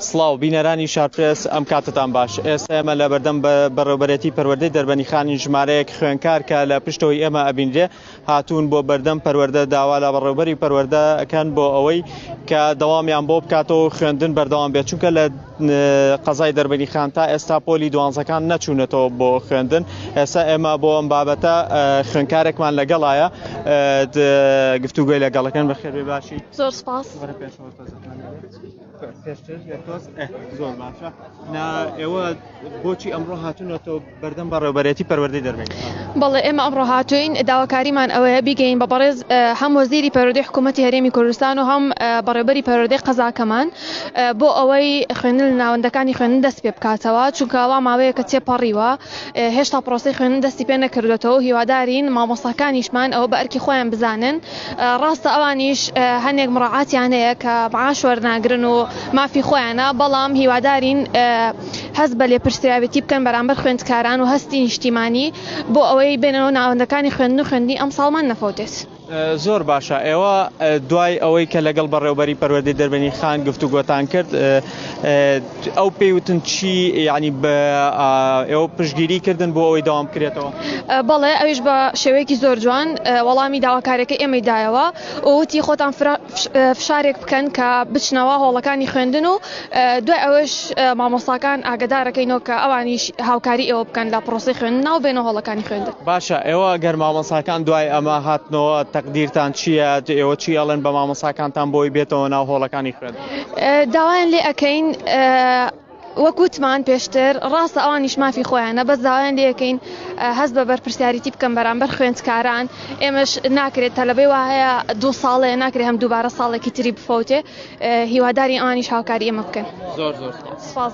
سڵاو بینەرانی شارپرس ئەم کاتتان باش. ئێستا ئێمە لە بەردەم بەڕێوەبەرێتی پەروەردەی دەربەنیخانی ژمارەیەک خوێندکار کە لە پشتەوەی ئێمە ئەبینرێ هاتوون بۆ بەردەم پەروەردە داوا لە بەڕێوەبەری پەروەردە ئەکەن بۆ ئەوەی کە دەوامیان بۆ بکاتەوە خوێندن بەردەوام بێت، چونکە لە قەزای دەربەنیخان تا ئێستا پۆلی دوانزەکان نەچوونەتەوە بۆ خوێندن. ئێستا ئێمە بۆ ئەم بابەتە خوێندکارێکمان لەگەڵایە گفتوگۆی لەگەڵەکەن. بەخێربێ باشی. زۆر سپاس. زۆر باشە. ئێوە بۆچی ئەمڕۆ هاتوونەتەوە بەردەم بەڕێوەبەرێتی پەروەردەی دەربەنیخان؟ بەڵێ ئێمە ئەمڕۆ هاتوین داواکاریمان ئەوەیە بیگەین بە بەڕێز هەم وەزیری پەروەردەی حکوومەتی هەرێمی کوردستان و هەم بەڕێوەبەری پەروەردەی قەزاکەمان بۆ ئەوەی خوێندن لە ناوەندەکانی خوێندن دەست پێ بکاتەوە، چونکە ئەوا ماوەیە کە تێپەڕیوە هێشتا پرۆسەی خوێندن دەستی پێ نەکردوێتەوە. هیوادارین مامۆستاکانیشمان ئەوە بە ئەرکی خۆیان بزانن. ڕاستە ئەوانیش هەندێک مڕاعاتیان هەیە کە معاش وەرناگرن و مافی خۆیانە، بەڵام هیوادارین هەست بە لێپرسراوێتی بکەن بەرامبەر خوێندکاران و هەستی نیشتیمانی بۆ ئەوەی بێنەوە ناوەندەکانی خوێندن و خوێندنی ئەم ساڵمان نەفەوتێت. زۆر باشە. ئێوە دوای ئەوەی کە لەگەڵ بەڕێوەبەری پەروەردەی دەربەنیخان گفتوگۆتان کرد، ئەو پێیوتن چی، یعنی ئێوە پشتگیری کردن بۆ ئەوەی داوام بکرێتەوە؟ بەڵێ ئەویش بە شێوەیەکی زۆر جوان وەڵامی داواکارەکە ئێمەی دایەوە و وتی خۆتان فشارێک بکەن کە بچنەوە هۆڵەکانی خوێندن و دوای ئەوەش مامۆستاکان ئاگدارەکەینەوە کە ئەوانیش هاوکاری ئێوە بکەن لە پرۆسەی خوێندن و بێنە هۆڵەکانی خوێندن. باشە. ئێوە گەر مامۆستاکان دوای ئەمە هاتنەوە تەقدیرتان چییە؟ ئێوە چی ئەڵێن بە مامۆستاکانتان بۆی بێتەوە ناو هۆڵەکانی خوێندن؟ داوایان لێ ئەەکەین وەکوتمان پێشتر، ڕاستە ئەوانیش مافی خۆیانە، بەس داوایان لێ ئەەکەین هەست بە بەرپرسیاریتی بکەن بەرامبەر خوێندکاران. ئێمەش ناکرێت تەلەبەی وایە 2 ساڵەیە ناکرێت هەم دووبارە ساڵێکی تری بفەوتێ. هیواداری ئەوانیش هاوکاری ئێمە بکەن. زۆر سپاس.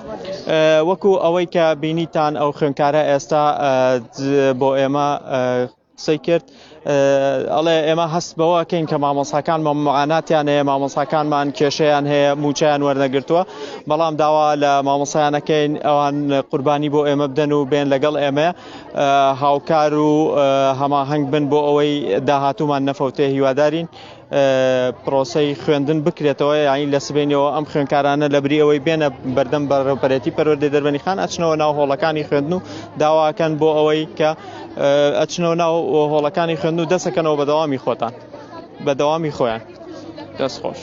وەکو ئەوەی کە بینیتان ئەو خوێندکارە ئێستا بۆ ئێمە قسەی کرد، ئەڵێ ئێمە هەست بەوەکەین کە مامۆستاکان مەمەعاناتیان هەیە، مامۆستاکانمان کێشەیان هەیە، موچیان وەرنەگرتووە، بەڵام داوا لە مامۆستایانەکەین ئەوان قوربانی بۆ ئێمە بدەن و بێن لەگەڵ ئێمە هاوکار و هەماهەنگ بن بۆ ئەوەی داهاتوومان نەفەوتێ. هیوادارین پرۆسەی خوێندن بکرێتەوە، یعنی لە سبەینەوە ئەم خوێندکارانە لە بری ئەوەی بێنە بەردەم بەڕێوەبەرێتی پەروەردەی دەربەنیخان ئەچنەوە ناو هۆڵەکانی خوێندن و داواکەن بۆ ئەوەی کە ئەچنەوە ناو هۆڵەکانی خوێندن و دەسەکەنەوە بەدەوامی خۆتان، بەدەوامی خۆیان. دەست خۆش.